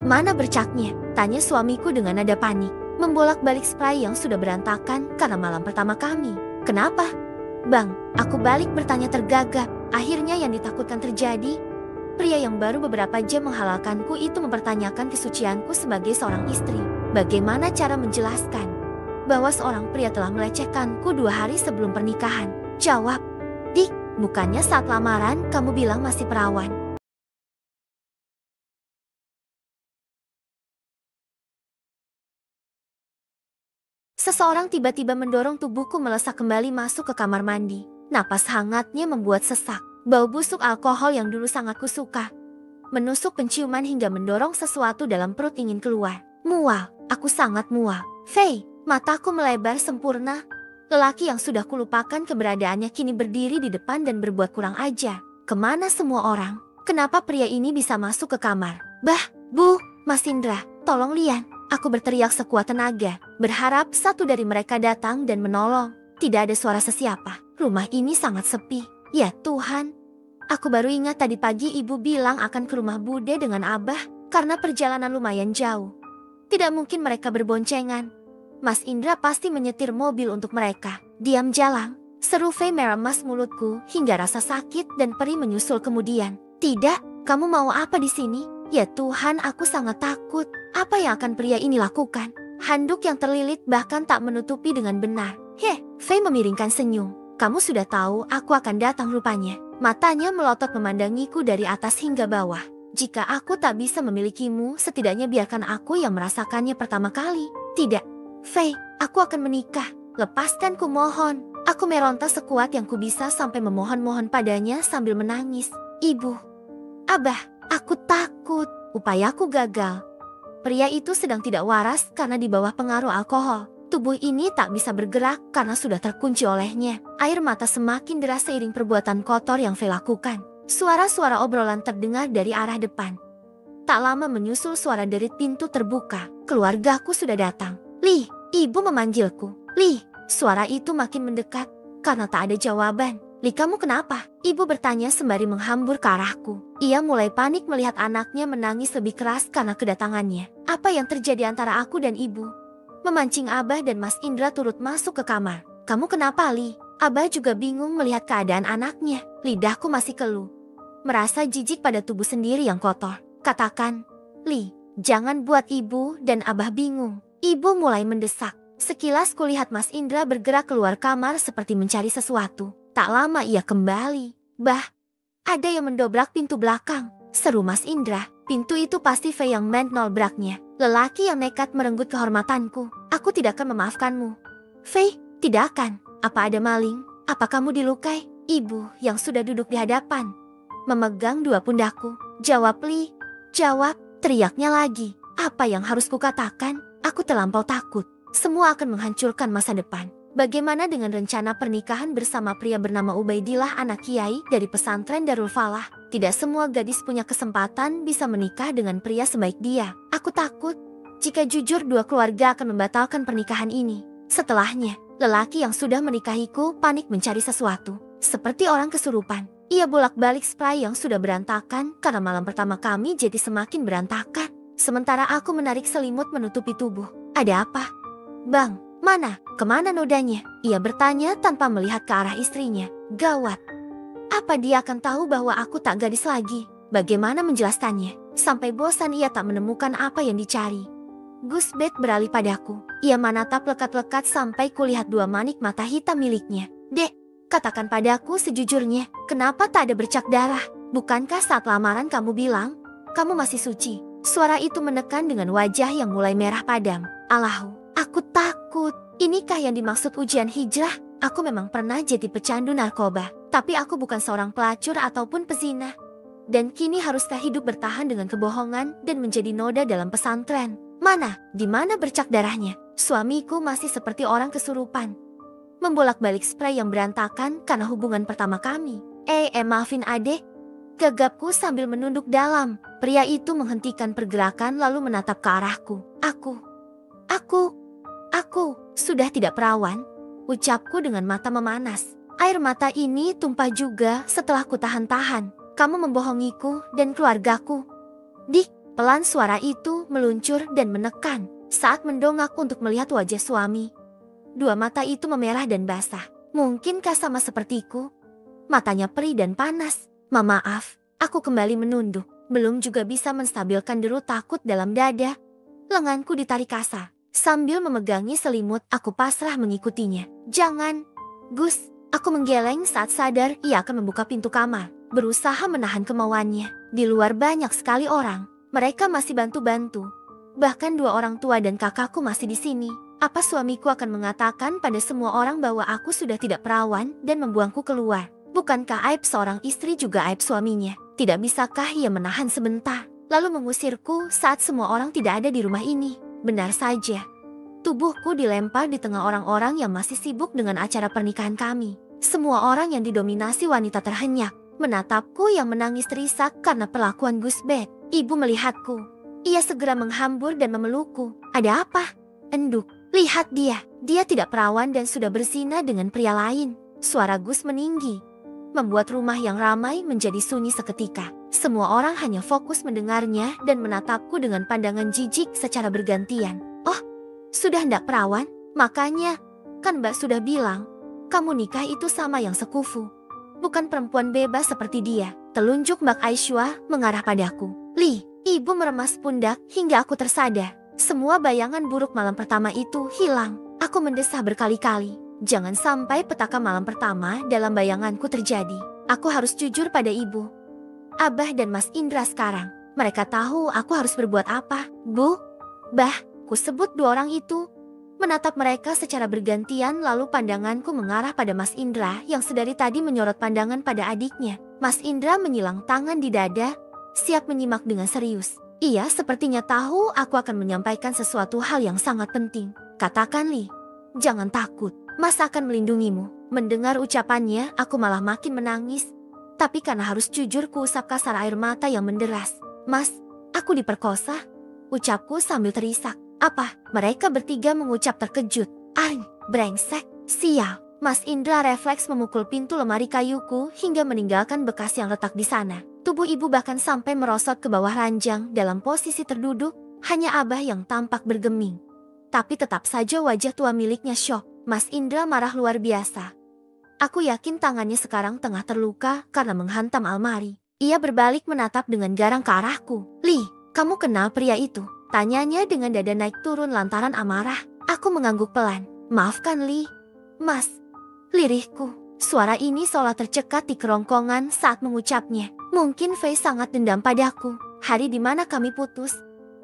Mana bercaknya? Tanya suamiku dengan nada panik, membolak-balik spray yang sudah berantakan karena malam pertama kami. Kenapa? Bang, aku balik bertanya tergagap. Akhirnya yang ditakutkan terjadi. Pria yang baru beberapa jam menghalalkanku itu mempertanyakan kesucianku sebagai seorang istri. Bagaimana cara menjelaskan bahwa seorang pria telah melecehkanku 2 hari sebelum pernikahan? Jawab, Dik, bukannya saat lamaran kamu bilang masih perawan? Seseorang tiba-tiba mendorong tubuhku melesat kembali masuk ke kamar mandi. Napas hangatnya membuat sesak. Bau busuk alkohol yang dulu sangat kusuka menusuk penciuman hingga mendorong sesuatu dalam perut ingin keluar. Mual, aku sangat mual. Faye, mataku melebar sempurna. Lelaki yang sudah kulupakan keberadaannya kini berdiri di depan dan berbuat kurang ajar. Kemana semua orang? Kenapa pria ini bisa masuk ke kamar? Bah, Bu, Mas Indra, tolong Lian. Aku berteriak sekuat tenaga, berharap satu dari mereka datang dan menolong. Tidak ada suara sesiapa. Rumah ini sangat sepi. Ya Tuhan, aku baru ingat tadi pagi ibu bilang akan ke rumah Bude dengan Abah karena perjalanan lumayan jauh. Tidak mungkin mereka berboncengan. Mas Indra pasti menyetir mobil untuk mereka. Diam Jalang, seru Faye meremas mulutku hingga rasa sakit dan perih menyusul kemudian. Tidak, kamu mau apa di sini? Ya Tuhan, aku sangat takut. Apa yang akan pria ini lakukan? Handuk yang terlilit bahkan tak menutupi dengan benar. Faye memiringkan senyum. Kamu sudah tahu aku akan datang rupanya. Matanya melotot memandangiku dari atas hingga bawah. Jika aku tak bisa memilikimu, setidaknya biarkan aku yang merasakannya pertama kali. Tidak, Faye, aku akan menikah. Lepaskan ku mohon. Aku meronta sekuat yang ku bisa sampai memohon-mohon padanya sambil menangis. Ibu, Abah, aku takut. Upayaku gagal. Pria itu sedang tidak waras karena di bawah pengaruh alkohol. Tubuh ini tak bisa bergerak karena sudah terkunci olehnya. Air mata semakin deras seiring perbuatan kotor yang Faye lakukan. Suara-suara obrolan terdengar dari arah depan. Tak lama menyusul suara derit pintu terbuka. Keluargaku sudah datang. Lee, ibu memanggilku. Lee, suara itu makin mendekat karena tak ada jawaban. Lee, kamu kenapa? Ibu bertanya sembari menghambur ke arahku. Ia mulai panik melihat anaknya menangis lebih keras karena kedatangannya. Apa yang terjadi antara aku dan ibu? Memancing Abah dan Mas Indra turut masuk ke kamar. Kamu kenapa, Lee? Abah juga bingung melihat keadaan anaknya. Lidahku masih keluh. Merasa jijik pada tubuh sendiri yang kotor. Katakan, Lee, jangan buat ibu dan Abah bingung. Ibu mulai mendesak. Sekilas kulihat Mas Indra bergerak keluar kamar seperti mencari sesuatu. Tak lama ia kembali. Bah, ada yang mendobrak pintu belakang. Seru Mas Indra. Pintu itu pasti Faye yang menobraknya. Lelaki yang nekat merenggut kehormatanku. Aku tidak akan memaafkanmu. Faye, tidak akan. Apa ada maling? Apa kamu dilukai? Ibu yang sudah duduk di hadapan memegang 2 pundakku. Jawab, Lee. Jawab, teriaknya lagi. Apa yang harus kukatakan? Aku terlampau takut. Semua akan menghancurkan masa depan. Bagaimana dengan rencana pernikahan bersama pria bernama Ubaidillah, anak kiai dari pesantren Darul Falah? Tidak semua gadis punya kesempatan bisa menikah dengan pria sebaik dia. Aku takut jika jujur 2 keluarga akan membatalkan pernikahan ini. Setelahnya, lelaki yang sudah menikahiku panik mencari sesuatu. Seperti orang kesurupan. Ia bolak-balik spray yang sudah berantakan karena malam pertama kami jadi semakin berantakan. Sementara aku menarik selimut menutupi tubuh. Ada apa? Bang, mana? Kemana nodanya? Ia bertanya tanpa melihat ke arah istrinya. Gawat. Apa dia akan tahu bahwa aku tak gadis lagi? Bagaimana menjelaskannya? Sampai bosan ia tak menemukan apa yang dicari. Gusbet beralih padaku. Ia menatap lekat-lekat sampai kulihat 2 manik mata hitam miliknya. Dek, katakan padaku sejujurnya, kenapa tak ada bercak darah? Bukankah saat lamaran kamu bilang, kamu masih suci? Suara itu menekan dengan wajah yang mulai merah padam. Allahu, aku takut. Inikah yang dimaksud ujian hijrah? Aku memang pernah jadi pecandu narkoba, tapi aku bukan seorang pelacur ataupun pezina. Dan kini haruskah hidup bertahan dengan kebohongan dan menjadi noda dalam pesantren? Mana? Di mana bercak darahnya? Suamiku masih seperti orang kesurupan. Membolak-balik spray yang berantakan karena hubungan pertama kami. Maafin adek. Gagapku sambil menunduk dalam. Pria itu menghentikan pergerakan lalu menatap ke arahku. Aku sudah tidak perawan, ucapku dengan mata memanas. Air mata ini tumpah juga setelah ku tahan-tahan. Kamu membohongiku dan keluargaku. Dik, Pelan-pelan suara itu meluncur dan menekan saat mendongak untuk melihat wajah suami. Dua mata itu memerah dan basah. Mungkinkah sama sepertiku? Matanya perih dan panas. Maaf, aku kembali menunduk. Belum juga bisa menstabilkan deru takut dalam dada. Lenganku ditarik kasar. Sambil memegangi selimut, aku pasrah mengikutinya. Jangan, Gus. Aku menggeleng saat sadar ia akan membuka pintu kamar. Berusaha menahan kemauannya. Di luar banyak sekali orang. Mereka masih bantu-bantu. Bahkan dua orang tua dan kakakku masih di sini. Apa suamiku akan mengatakan pada semua orang bahwa aku sudah tidak perawan dan membuangku keluar? Bukankah aib seorang istri juga aib suaminya? Tidak bisakah ia menahan sebentar, lalu mengusirku saat semua orang tidak ada di rumah ini? Benar saja. Tubuhku dilempar di tengah orang-orang yang masih sibuk dengan acara pernikahan kami. Semua orang yang didominasi wanita terhenyak, menatapku yang menangis terisak karena perlakuan Gus Bet. Ibu melihatku. Ia segera menghambur dan memelukku. Ada apa? Enduk. Lihat dia. Dia tidak perawan dan sudah berzina dengan pria lain. Suara Gus meninggi, membuat rumah yang ramai menjadi sunyi seketika. Semua orang hanya fokus mendengarnya dan menatapku dengan pandangan jijik secara bergantian. Oh, sudah hendak perawan? Makanya, kan Mbak sudah bilang, kamu nikah itu sama yang sekufu. Bukan perempuan bebas seperti dia. Telunjuk Mbak Aisyah mengarah padaku. Li, ibu meremas pundak hingga aku tersadar. Semua bayangan buruk malam pertama itu hilang. Aku mendesah berkali-kali. Jangan sampai petaka malam pertama dalam bayanganku terjadi. Aku harus jujur pada ibu, Abah dan Mas Indra sekarang. Mereka tahu aku harus berbuat apa. Bu, Bah, ku sebut dua orang itu. Menatap mereka secara bergantian lalu pandanganku mengarah pada Mas Indra yang sedari tadi menyorot pandangan pada adiknya. Mas Indra menyilang tangan di dada, siap menyimak dengan serius. Ia sepertinya tahu aku akan menyampaikan sesuatu hal yang sangat penting. Katakan Li, jangan takut. Mas akan melindungimu. Mendengar ucapannya, aku malah makin menangis. Tapi karena harus jujur, kuusap kasar air mata yang menderas. Mas, aku diperkosa? Ucapku sambil terisak. Apa? Mereka bertiga mengucap terkejut. Brengsek, sial. Mas Indra refleks memukul pintu lemari kayuku hingga meninggalkan bekas yang retak di sana. Tubuh ibu bahkan sampai merosot ke bawah ranjang dalam posisi terduduk. Hanya Abah yang tampak bergeming. Tapi tetap saja wajah tua miliknya syok. Mas Indra marah luar biasa. Aku yakin tangannya sekarang tengah terluka karena menghantam almari. Ia berbalik menatap dengan garang ke arahku. Li, kamu kenal pria itu? Tanyanya dengan dada naik turun lantaran amarah. Aku mengangguk pelan. Maafkan Li, Mas. Lirihku. Suara ini seolah tercekat di kerongkongan saat mengucapnya. Mungkin Fei sangat dendam padaku. Hari di mana kami putus,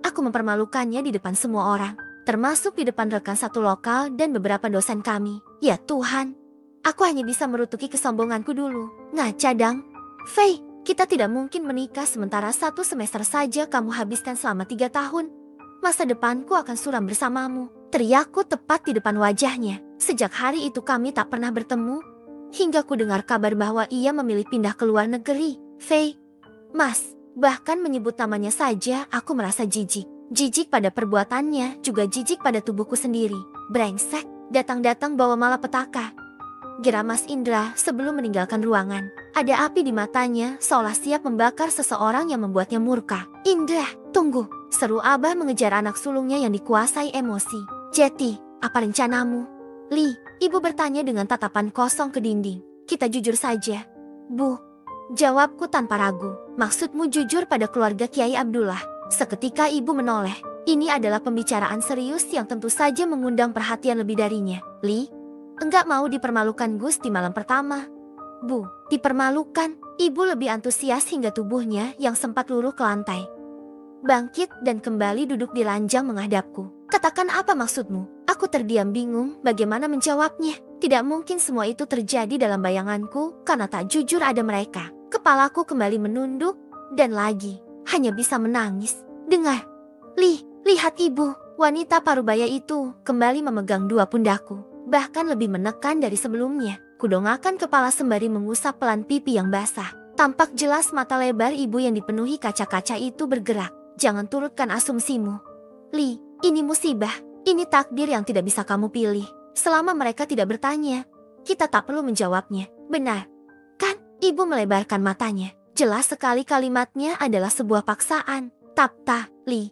aku mempermalukannya di depan semua orang. Termasuk di depan rekan satu lokal dan beberapa dosen kami. Ya Tuhan, aku hanya bisa merutuki kesombonganku dulu. Ngaca dang. Fei, kita tidak mungkin menikah sementara 1 semester saja kamu habiskan selama 3 tahun. Masa depanku akan suram bersamamu. Teriakku tepat di depan wajahnya. Sejak hari itu kami tak pernah bertemu. Hingga ku dengar kabar bahwa ia memilih pindah ke luar negeri. Fei, Mas, bahkan menyebut namanya saja aku merasa jijik. Jijik pada perbuatannya, juga jijik pada tubuhku sendiri. Brengsek, datang-datang bawa malapetaka. Geram Mas Indra sebelum meninggalkan ruangan. Ada api di matanya, seolah siap membakar seseorang yang membuatnya murka. Indra, tunggu, seru Abah mengejar anak sulungnya yang dikuasai emosi. Jeti, apa rencanamu? Li, ibu bertanya dengan tatapan kosong ke dinding. Kita jujur saja. Bu, jawabku tanpa ragu. Maksudmu jujur pada keluarga Kiai Abdullah? Seketika ibu menoleh. Ini adalah pembicaraan serius yang tentu saja mengundang perhatian lebih darinya. Li, enggak mau dipermalukan Gus di malam pertama. Bu, dipermalukan. Ibu lebih antusias hingga tubuhnya yang sempat luruh ke lantai bangkit dan kembali duduk di ranjang menghadapku. Katakan apa maksudmu? Aku terdiam bingung bagaimana menjawabnya. Tidak mungkin semua itu terjadi dalam bayanganku karena tak jujur ada mereka. Kepalaku kembali menunduk dan lagi hanya bisa menangis. Dengar, Li, lihat ibu. Wanita parubaya itu kembali memegang dua pundakku. Bahkan lebih menekan dari sebelumnya. Kudongakkan kepala sembari mengusap pelan pipi yang basah. Tampak jelas mata lebar ibu yang dipenuhi kaca-kaca itu bergerak. Jangan turutkan asumsimu. Li, ini musibah. Ini takdir yang tidak bisa kamu pilih. Selama mereka tidak bertanya, kita tak perlu menjawabnya. Benar, kan? Ibu melebarkan matanya. Jelas sekali kalimatnya adalah sebuah paksaan. Tapta, Li.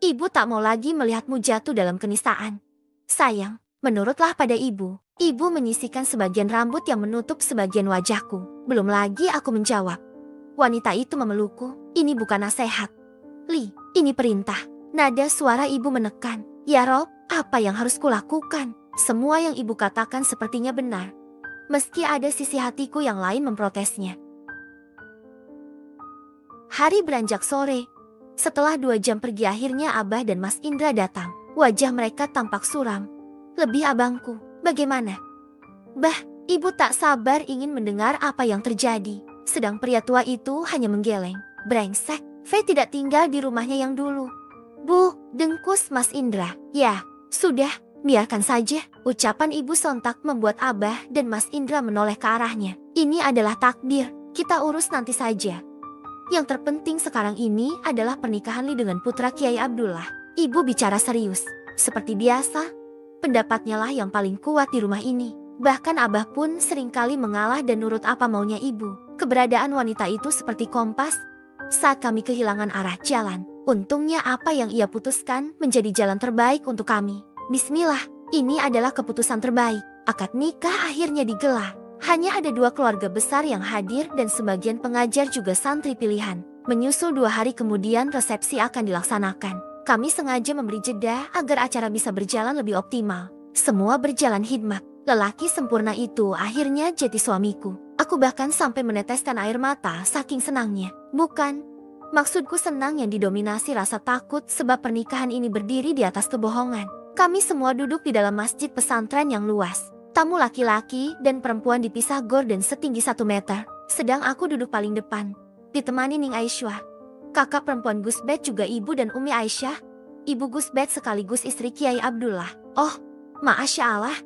Ibu tak mau lagi melihatmu jatuh dalam kenistaan. Sayang, menurutlah pada ibu. Ibu menyisihkan sebagian rambut yang menutup sebagian wajahku. Belum lagi aku menjawab. Wanita itu memelukku. Ini bukan nasihat. Li, ini perintah. Nada suara ibu menekan. Ya Rob, apa yang harus kulakukan? Semua yang ibu katakan sepertinya benar. Meski ada sisi hatiku yang lain memprotesnya. Hari beranjak sore. Setelah 2 jam pergi akhirnya Abah dan Mas Indra datang. Wajah mereka tampak suram. Lebih abangku, bagaimana? Bah, ibu tak sabar ingin mendengar apa yang terjadi. Sedang pria tua itu hanya menggeleng. Brengsek, Fei tidak tinggal di rumahnya yang dulu. Bu, dengkus Mas Indra. Ya, sudah, biarkan saja. Ucapan ibu sontak membuat Abah dan Mas Indra menoleh ke arahnya. Ini adalah takdir, kita urus nanti saja. Yang terpenting sekarang ini adalah pernikahan Li dengan putra Kiai Abdullah. Ibu bicara serius. Seperti biasa, pendapatnya lah yang paling kuat di rumah ini. Bahkan Abah pun seringkali mengalah dan nurut apa maunya ibu. Keberadaan wanita itu seperti kompas saat kami kehilangan arah jalan. Untungnya apa yang ia putuskan menjadi jalan terbaik untuk kami. Bismillah, ini adalah keputusan terbaik. Akad nikah akhirnya digelar. Hanya ada 2 keluarga besar yang hadir dan sebagian pengajar juga santri pilihan. Menyusul 2 hari kemudian resepsi akan dilaksanakan. Kami sengaja memberi jeda agar acara bisa berjalan lebih optimal. Semua berjalan hikmat. Lelaki sempurna itu akhirnya jadi suamiku. Aku bahkan sampai meneteskan air mata saking senangnya. Bukan, maksudku senang yang didominasi rasa takut sebab pernikahan ini berdiri di atas kebohongan. Kami semua duduk di dalam masjid pesantren yang luas. Tamu laki-laki dan perempuan dipisah gorden setinggi 1 meter. Sedang aku duduk paling depan, ditemani Ning Aisyah. Kakak perempuan Gus Bet juga ibu dan Umi Aisyah. Ibu Gus Bet sekaligus istri Kiai Abdullah. Oh, Masya Allah.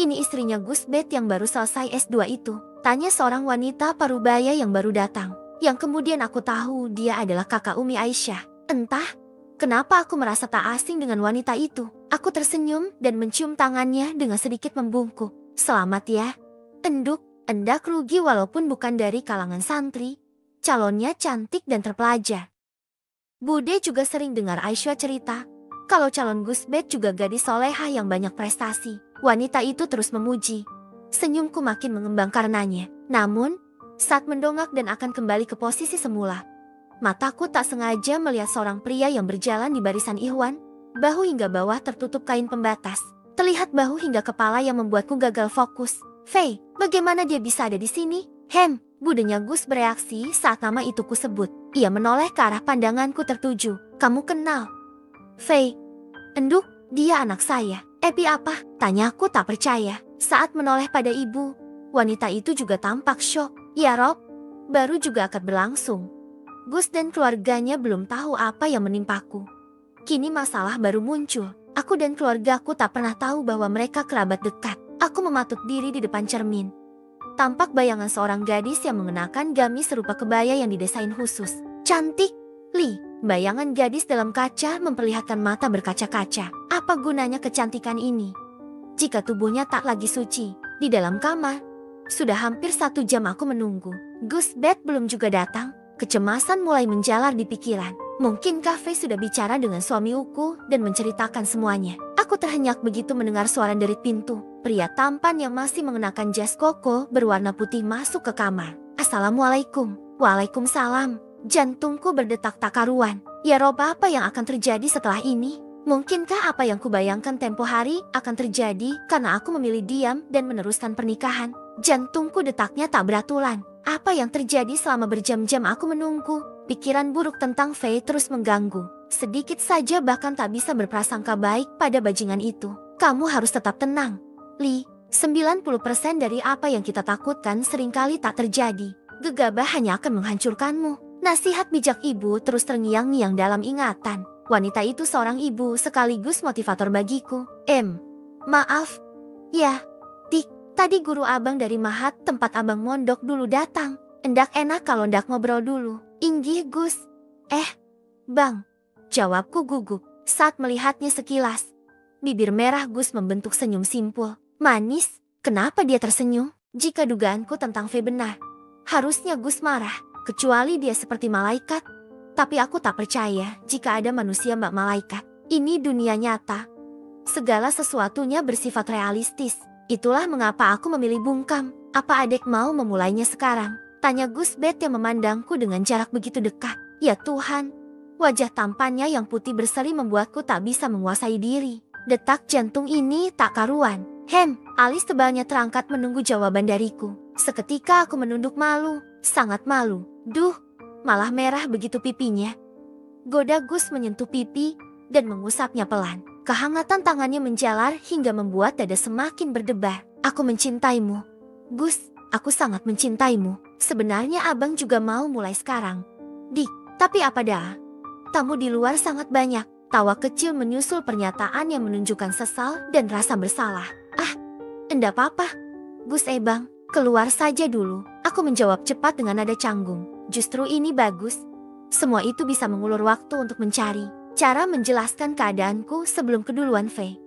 Ini istrinya Gus Bet yang baru selesai S2 itu. Tanya seorang wanita parubaya yang baru datang. Yang kemudian aku tahu dia adalah kakak Umi Aisyah. Entah kenapa aku merasa tak asing dengan wanita itu. Aku tersenyum dan mencium tangannya dengan sedikit membungkuk. Selamat ya, Enduk. Endak rugi walaupun bukan dari kalangan santri. Calonnya cantik dan terpelajar. Bude juga sering dengar Aisyah cerita. Kalau calon Gus Bet juga gadis solehah yang banyak prestasi. Wanita itu terus memuji. Senyumku makin mengembang karenanya. Namun, saat mendongak dan akan kembali ke posisi semula, mataku tak sengaja melihat seorang pria yang berjalan di barisan Ikhwan. Bahu hingga bawah tertutup kain pembatas. Terlihat bahu hingga kepala yang membuatku gagal fokus. Fei, bagaimana dia bisa ada di sini? Budenya Gus bereaksi saat nama itu kusebut. Ia menoleh ke arah pandanganku tertuju. Kamu kenal? Fei, Enduk, dia anak saya. Epi apa? Tanyaku tak percaya. Saat menoleh pada ibu, wanita itu juga tampak syok. Ya Rob, baru juga akad berlangsung. Gus dan keluarganya belum tahu apa yang menimpaku. Kini masalah baru muncul. Aku dan keluargaku tak pernah tahu bahwa mereka kerabat dekat. Aku mematuk diri di depan cermin. Tampak bayangan seorang gadis yang mengenakan gamis serupa kebaya yang didesain khusus. Cantik, Li. Bayangan gadis dalam kaca memperlihatkan mata berkaca-kaca. Apa gunanya kecantikan ini jika tubuhnya tak lagi suci? Di dalam kamar, sudah hampir 1 jam aku menunggu. Gus Bet belum juga datang. Kecemasan mulai menjalar di pikiran. Mungkinkah Fei sudah bicara dengan suami Uku dan menceritakan semuanya? Aku terhenyak begitu mendengar suara derit pintu. Pria tampan yang masih mengenakan jas koko berwarna putih masuk ke kamar. Assalamualaikum. Waalaikumsalam. Jantungku berdetak tak karuan. Ya Rob, apa yang akan terjadi setelah ini? Mungkinkah apa yang kubayangkan tempo hari akan terjadi karena aku memilih diam dan meneruskan pernikahan? Jantungku detaknya tak beraturan. Apa yang terjadi selama berjam-jam aku menunggu? Pikiran buruk tentang Fei terus mengganggu. Sedikit saja bahkan tak bisa berprasangka baik pada bajingan itu. Kamu harus tetap tenang, Li. 90% dari apa yang kita takutkan seringkali tak terjadi. Gegabah hanya akan menghancurkanmu. Nasihat bijak ibu terus terngiang-ngiang dalam ingatan. Wanita itu seorang ibu sekaligus motivator bagiku. Maaf. Ya, Tik. Tadi guru abang dari Mahat tempat abang mondok dulu datang. Endak enak kalau ndak ngobrol dulu. Inggih Gus. Bang. Jawabku gugup saat melihatnya sekilas. Bibir merah Gus membentuk senyum simpul. Manis. Kenapa dia tersenyum? Jika dugaanku tentang Fei benar, harusnya Gus marah. Kecuali dia seperti malaikat. Tapi aku tak percaya jika ada manusia mbak malaikat. Ini dunia nyata. Segala sesuatunya bersifat realistis. Itulah mengapa aku memilih bungkam. Apa adek mau memulainya sekarang? Tanya Gusbet yang memandangku dengan jarak begitu dekat. Ya Tuhan, wajah tampannya yang putih berseri membuatku tak bisa menguasai diri. Detak jantung ini tak karuan. Alis tebalnya terangkat menunggu jawaban dariku. Seketika aku menunduk malu, sangat malu. Duh, malah merah begitu pipinya. Goda Gus menyentuh pipi dan mengusapnya pelan. Kehangatan tangannya menjalar hingga membuat dada semakin berdebar. Aku mencintaimu. Gus, aku sangat mencintaimu. Sebenarnya abang juga mau mulai sekarang. Dik, tapi apa dah? Tamu di luar sangat banyak. Tawa kecil menyusul pernyataan yang menunjukkan sesal dan rasa bersalah. Enggak apa-apa. Gus Ebang, keluar saja dulu. Aku menjawab cepat dengan nada canggung. Justru ini bagus. Semua itu bisa mengulur waktu untuk mencari cara menjelaskan keadaanku sebelum keduluan Fei.